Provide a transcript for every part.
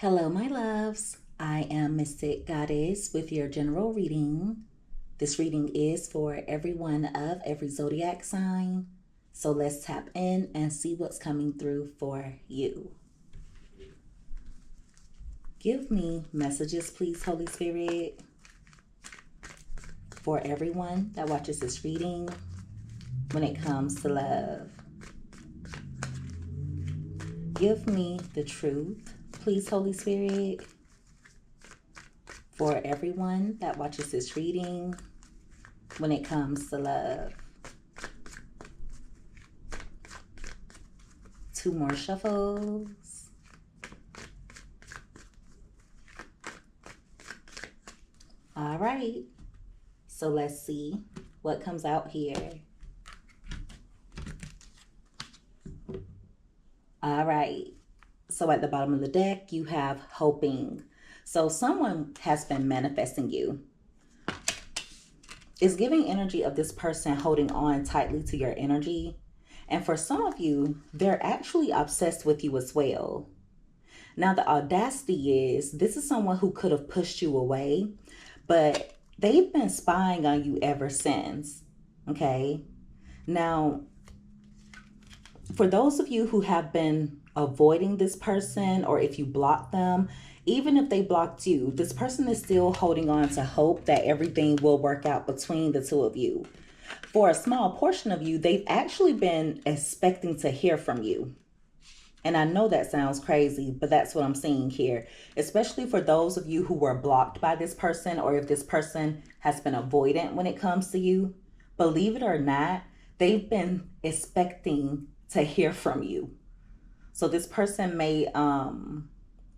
Hello, my loves. I am Mystic Goddess with your general reading. This reading is for everyone of every zodiac sign. So let's tap in and see what's coming through for you. Give me messages, please, Holy Spirit, for everyone that watches this reading when it comes to love. Give me the truth, please, Holy Spirit, for everyone that watches this reading when it comes to love. 2 more shuffles. All right. So let's see what comes out here. All right. So at the bottom of the deck, you have hoping. So someone has been manifesting you. It's giving energy of this person holding on tightly to your energy. And for some of you, they're actually obsessed with you as well. Now, the audacity is this is someone who could have pushed you away, but they've been spying on you ever since. Okay. Now, for those of you who have been avoiding this person, or if you block them, even if they blocked you, this person is still holding on to hope that everything will work out between the two of you. For a small portion of you, they've actually been expecting to hear from you. And I know that sounds crazy, but that's what I'm seeing here. Especially for those of you who were blocked by this person, or if this person has been avoidant when it comes to you. Believe it or not, they've been expecting to hear from you. So this person may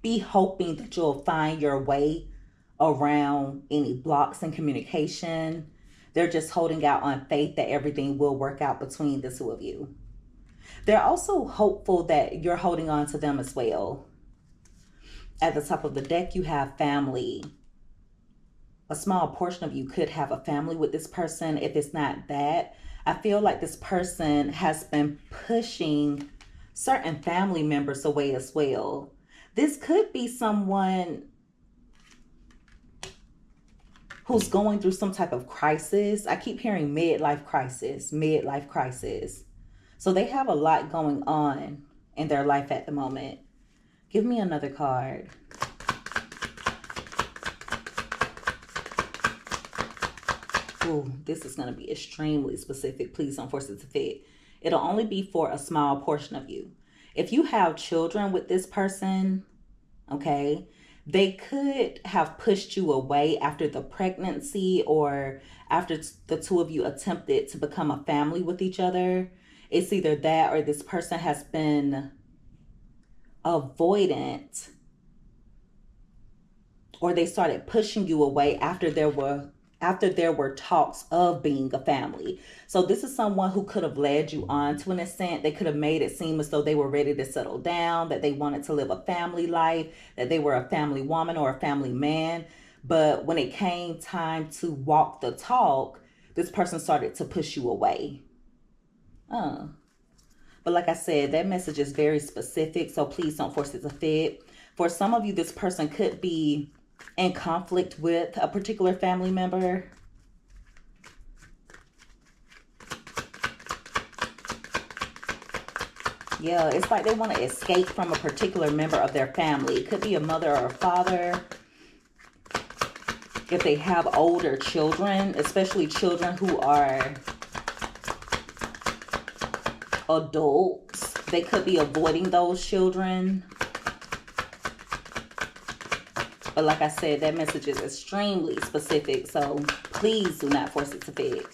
be hoping that you'll find your way around any blocks in communication. They're just holding out on faith that everything will work out between the two of you. They're also hopeful that you're holding on to them as well. At the top of the deck, you have family. A small portion of you could have a family with this person. If it's not that, I feel like this person has been pushing certain family members away as well. This could be someone who's going through some type of crisis. I keep hearing midlife crisis, midlife crisis. So they have a lot going on in their life at the moment. Give me another card. Ooh, this is going to be extremely specific. Please don't force it to fit. It'll only be for a small portion of you. If you have children with this person, okay, they could have pushed you away after the pregnancy, or after the two of you attempted to become a family with each other. It's either that, or this person has been avoidant, or they started pushing you away after there were talks of being a family. So this is someone who could have led you on to an extent. They could have made it seem as though they were ready to settle down, that they wanted to live a family life, that they were a family woman or a family man. But when it came time to walk the talk, this person started to push you away. But like I said, that message is very specific, so please don't force it to fit. For some of you, this person could be in conflict with a particular family member. Yeah, it's like they want to escape from a particular member of their family. It could be a mother or a father. If they have older children, especially children who are adults, they could be avoiding those children. But like I said, that message is extremely specific, so please do not force it to fit.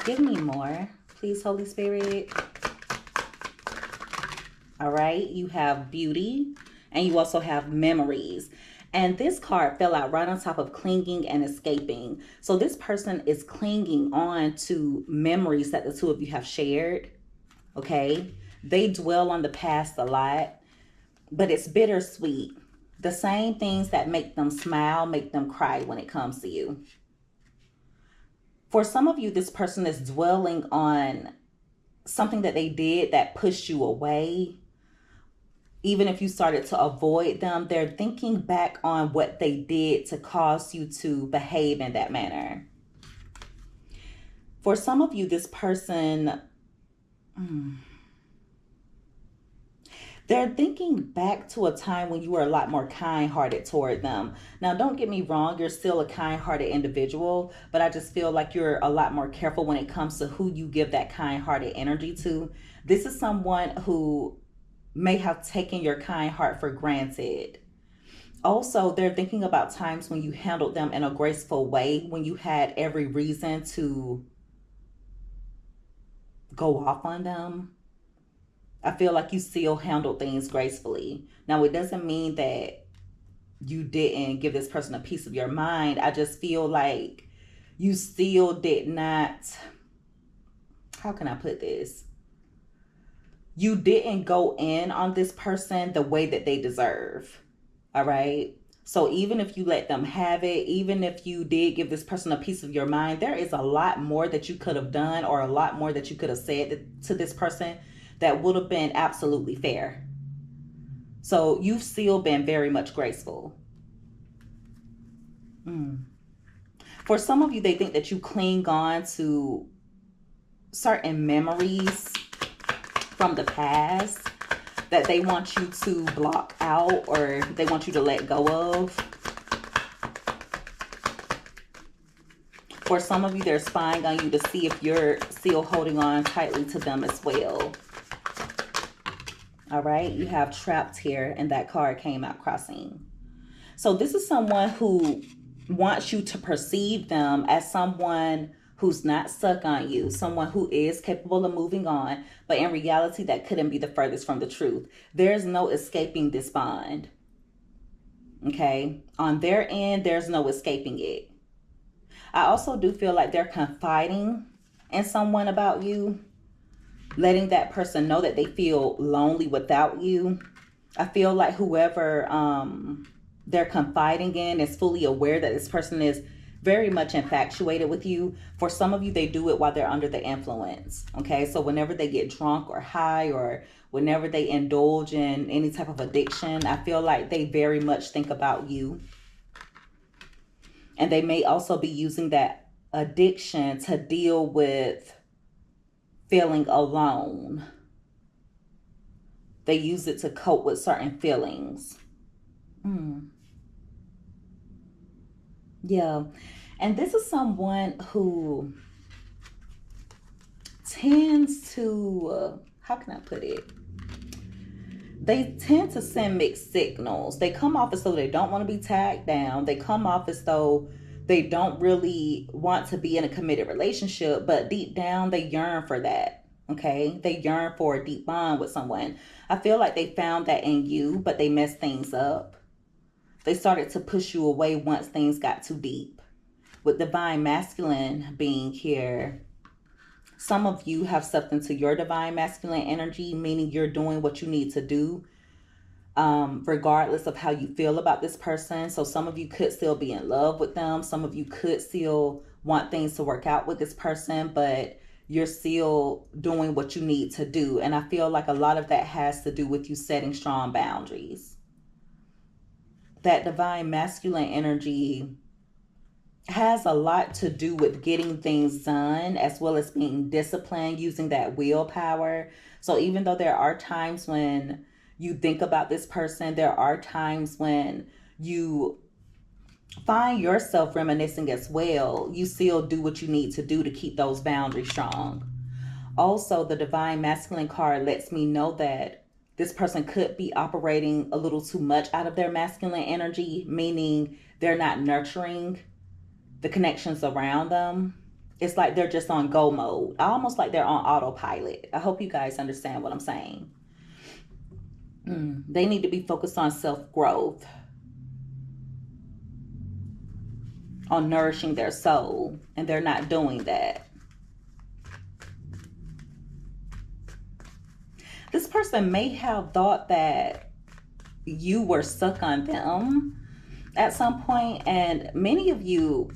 Give me more, please, Holy Spirit. All right, you have beauty, and you also have memories. And this card fell out right on top of clinging and escaping. So this person is clinging on to memories that the two of you have shared, okay? They dwell on the past a lot, but it's bittersweet. The same things that make them smile make them cry when it comes to you. For some of you, this person is dwelling on something that they did that pushed you away, Even if you started to avoid them, they're thinking back on what they did to cause you to behave in that manner. For some of you, this person, they're thinking back to a time when you were a lot more kind-hearted toward them. Now, don't get me wrong, you're still a kind-hearted individual, but I just feel like you're a lot more careful when it comes to who you give that kind-hearted energy to. This is someone who may have taken your kind heart for granted. Also, they're thinking about times when you handled them in a graceful way, when you had every reason to go off on them. I feel like you still handled things gracefully. Now, it doesn't mean that you didn't give this person a piece of your mind. I just feel like you still did not, how can I put this? You didn't go in on this person the way that they deserve. All right. So even if you let them have it, even if you did give this person a piece of your mind, there is a lot more that you could have done, or a lot more that you could have said to this person that would have been absolutely fair. So you've still been very much graceful. For some of you, they think that you cling on to certain memories from the past that they want you to block out, or they want you to let go of. For some of you, they're spying on you to see if you're still holding on tightly to them as well. All right, you have trapped here, and that card came out crossing. So this is someone who wants you to perceive them as someone who's not stuck on you, someone who is capable of moving on, but in reality, that couldn't be the furthest from the truth. There's no escaping this bond. Okay? On their end, there's no escaping it. I also do feel like they're confiding in someone about you, letting that person know that they feel lonely without you. I feel like whoever they're confiding in is fully aware that this person is very much infatuated with you. For some of you, they do it while they're under the influence. Okay, so whenever they get drunk or high, or whenever they indulge in any type of addiction, I feel like they very much think about you. And they may also be using that addiction to deal with feeling alone. They use it to cope with certain feelings. Yeah. And this is someone who tends to, how can I put it? They tend to send mixed signals. They come off as though they don't want to be tagged down. They come off as though they don't really want to be in a committed relationship, but deep down they yearn for that. Okay, they yearn for a deep bond with someone. I feel like they found that in you, but they messed things up. They started to push you away once things got too deep. With divine masculine being here, some of you have stepped into your divine masculine energy, meaning you're doing what you need to do, regardless of how you feel about this person. So some of you could still be in love with them. Some of you could still want things to work out with this person, but you're still doing what you need to do. And I feel like a lot of that has to do with you setting strong boundaries. That divine masculine energy has a lot to do with getting things done, as well as being disciplined, using that willpower. So even though there are times when you think about this person, there are times when you find yourself reminiscing as well, you still do what you need to do to keep those boundaries strong. Also, the divine masculine card lets me know that this person could be operating a little too much out of their masculine energy, meaning they're not nurturing the connections around them. It's like they're just on go mode, almost like they're on autopilot. I hope you guys understand what I'm saying. They need to be focused on self-growth, on nourishing their soul, and they're not doing that. This person may have thought that you were stuck on them at some point, and many of you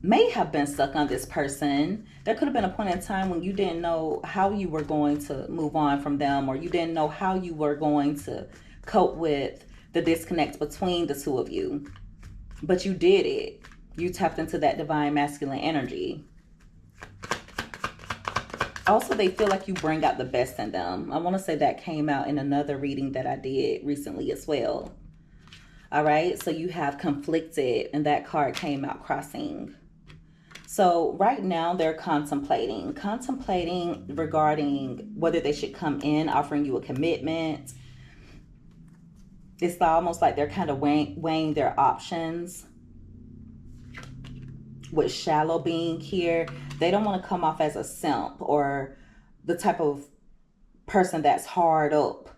may have been stuck on this person. There could have been a point in time when you didn't know how you were going to move on from them, or you didn't know how you were going to cope with the disconnect between the two of you. But you did it. You tapped into that divine masculine energy. Also, they feel like you bring out the best in them. I want to say that came out in another reading that I did recently as well. All right, so you have conflicted, and that card came out crossing. So right now they're contemplating regarding whether they should come in, offering you a commitment. It's almost like they're kind of weighing their options. With shallow being here, they don't want to come off as a simp or the type of person that's hard up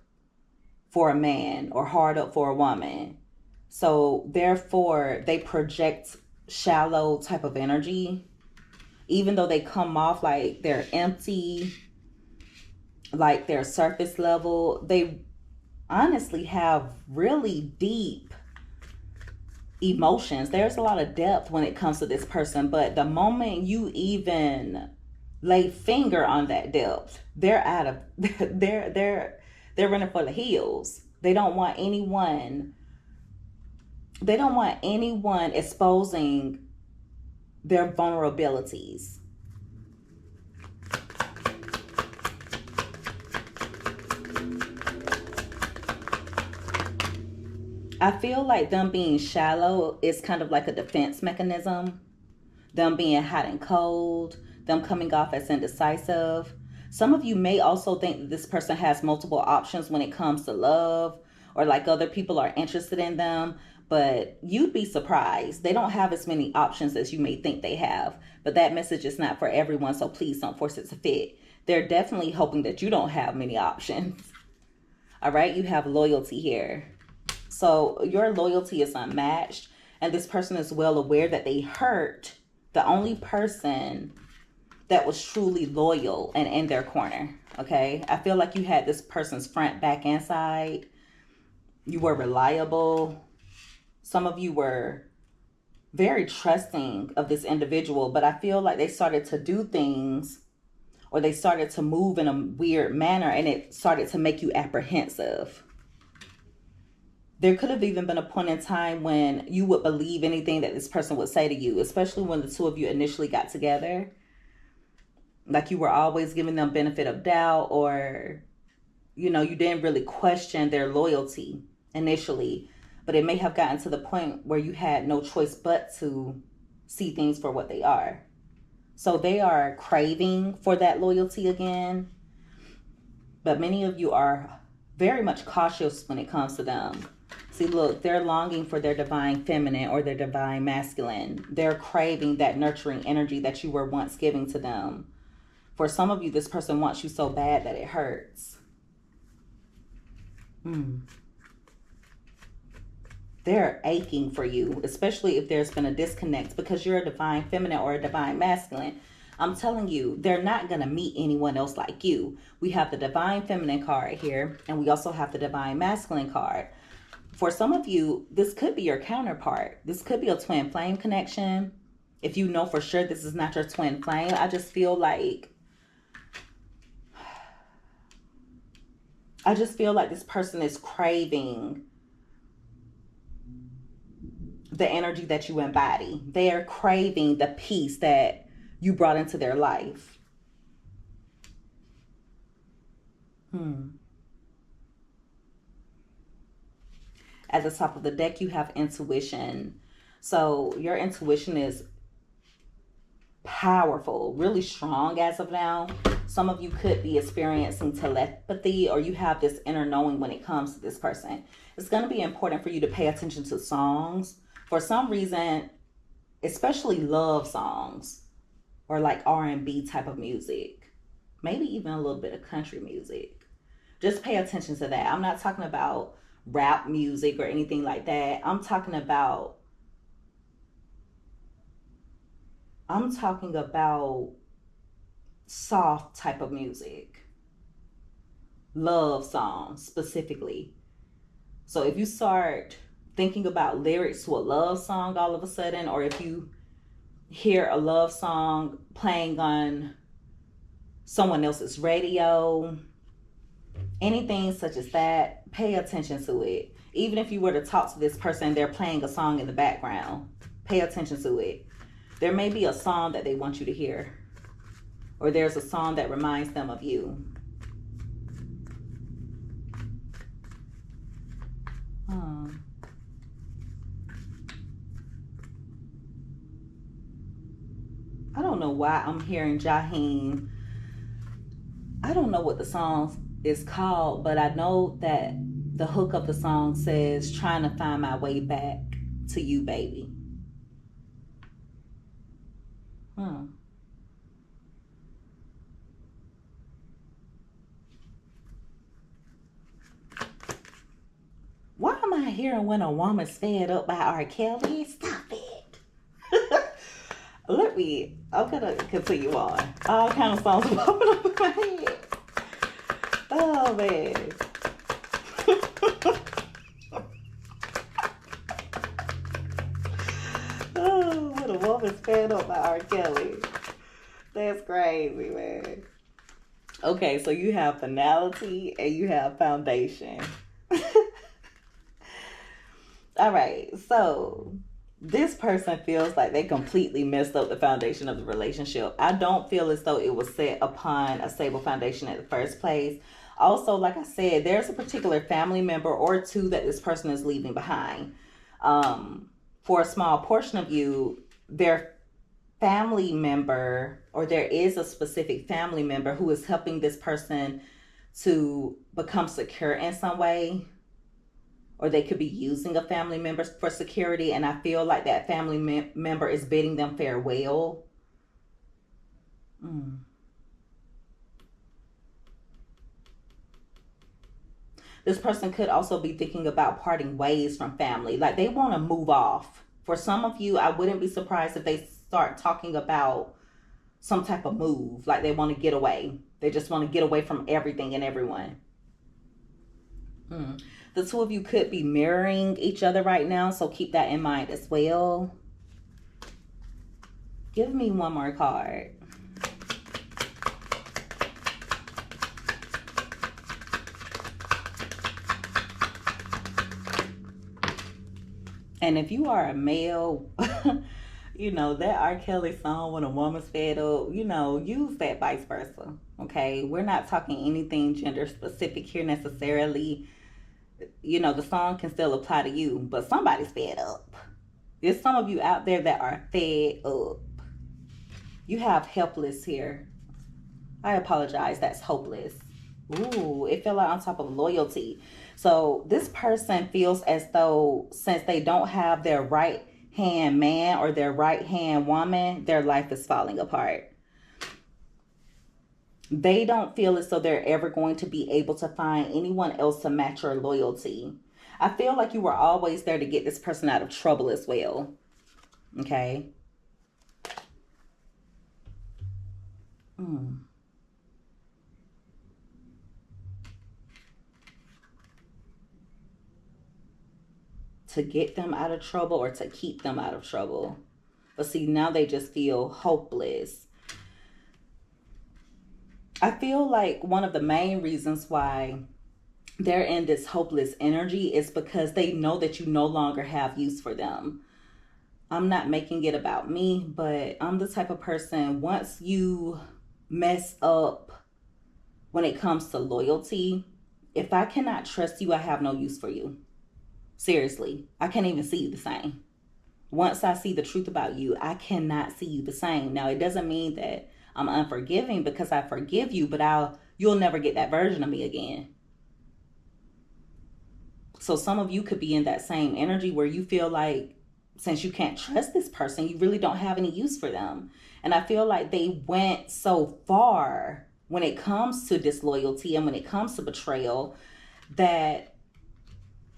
for a man or hard up for a woman. So therefore, they project shallow type of energy, even though they come off like they're empty, like they're surface level. They honestly have really deep emotions. There's a lot of depth when it comes to this person, but the moment you even lay finger on that depth, they're out of they're running for the hills. They don't want anyone exposing their vulnerabilities. I feel like them being shallow is kind of like a defense mechanism. Them being hot and cold, them coming off as indecisive. Some of you may also think that this person has multiple options when it comes to love, or like other people are interested in them, but you'd be surprised. They don't have as many options as you may think they have, but that message is not for everyone, so please don't force it to fit. They're definitely hoping that you don't have many options. All right, you have loyalty here. So your loyalty is unmatched, and this person is well aware that they hurt the only person that was truly loyal and in their corner. Okay, I feel like you had this person's front, back, and side. You were reliable. Some of you were very trusting of this individual, but I feel like they started to do things, or they started to move in a weird manner, and it started to make you apprehensive. There could have even been a point in time when you would believe anything that this person would say to you, especially when the two of you initially got together. Like you were always giving them benefit of doubt, or, you didn't really question their loyalty initially. But it may have gotten to the point where you had no choice but to see things for what they are. So they are craving for that loyalty again. But many of you are very much cautious when it comes to them. See, look, they're longing for their divine feminine or their divine masculine. They're craving that nurturing energy that you were once giving to them. For some of you, this person wants you so bad that it hurts. They're aching for you, especially if there's been a disconnect because you're a divine feminine or a divine masculine. I'm telling you, they're not going to meet anyone else like you. We have the divine feminine card here, and we also have the divine masculine card. For some of you, this could be your counterpart. This could be a twin flame connection. If you know for sure this is not your twin flame, I just feel like this person is craving the energy that you embody. They are craving the peace that you brought into their life. At the top of the deck, you have intuition. So your intuition is powerful, really strong as of now. Some of you could be experiencing telepathy, or you have this inner knowing when it comes to this person. It's going to be important for you to pay attention to songs. For some reason, especially love songs or like R&B type of music, maybe even a little bit of country music. Just pay attention to that. I'm not talking about rap music or anything like that. I'm talking about soft type of music. Love songs specifically. So if you start thinking about lyrics to a love song all of a sudden, or if you hear a love song playing on someone else's radio, Anything such as that, pay attention to it. Even if you were to talk to this person, they're playing a song in the background, pay attention to it. There may be a song that they want you to hear, or there's a song that reminds them of you. I don't know why I'm hearing Jaheim. I don't know what the song is called, but I know that the hook of the song says, trying to find my way back to you, baby. Hmm. Why am I hearing when a woman's fed up by R. Kelly? Stop it. I'm gonna continue on. All kind of songs popping up in my head. Oh man. Oh, when a woman's fed up by R. Kelly. That's crazy, man. Okay, so you have finality and you have foundation. All right, so this person feels like they completely messed up the foundation of the relationship. I don't feel as though it was set upon a stable foundation at the first place. Also, like I said, there's a particular family member or two that this person is leaving behind. For a small portion of you, their family member, or there is a specific family member who is helping this person to become secure in some way, or they could be using a family member for security, and I feel like that family member is bidding them farewell. Mm. This person could also be thinking about parting ways from family, like they want to move off. For some of you, I wouldn't be surprised if they start talking about some type of move, like they want to get away. They just want to get away from everything and everyone. Mm. The two of you could be mirroring each other right now, so keep that in mind as well. Give me one more card. And if you are a male, you know, that R. Kelly song, When a Woman's Fed Up, you know, use that vice versa. Okay. We're not talking anything gender specific here necessarily. You know, the song can still apply to you, but somebody's fed up. There's some of you out there that are fed up. You have helpless here. I apologize. That's hopeless. Ooh, it fell out on top of loyalty. So this person feels as though since they don't have their right hand man or their right hand woman, their life is falling apart. They don't feel as though they're ever going to be able to find anyone else to match your loyalty. I feel like you were always there to get this person out of trouble as well. Okay. Mm. To get them out of trouble or to keep them out of trouble. But see, now they just feel hopeless. I feel like one of the main reasons why they're in this hopeless energy is because they know that you no longer have use for them. I'm not making it about me, but I'm the type of person, once you mess up when it comes to loyalty, if I cannot trust you, I have no use for you. Seriously, I can't even see you the same. Once I see the truth about you, I cannot see you the same. Now, it doesn't mean that I'm unforgiving because I forgive you, but you'll never get that version of me again. So some of you could be in that same energy where you feel like since you can't trust this person, you really don't have any use for them. And I feel like they went so far when it comes to disloyalty and when it comes to betrayal that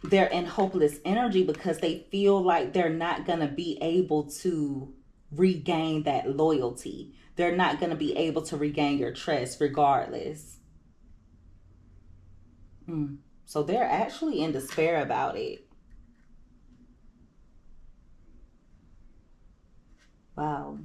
they're in hopeless energy because they feel like they're not going to be able to regain that loyalty. They're not going to be able to regain your trust regardless. So they're actually in despair about it. Wow.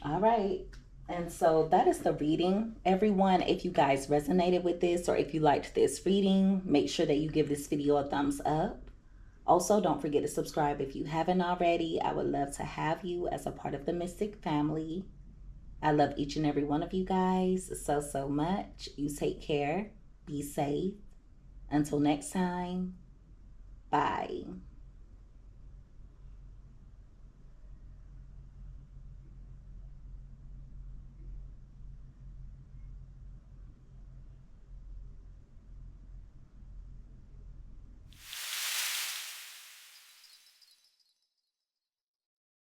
All right. And so that is the reading. Everyone, if you guys resonated with this or if you liked this reading, make sure that you give this video a thumbs up. Also, don't forget to subscribe if you haven't already. I would love to have you as a part of the Mystic family. I love each and every one of you guys so, so much. You take care. Be safe. Until next time, bye.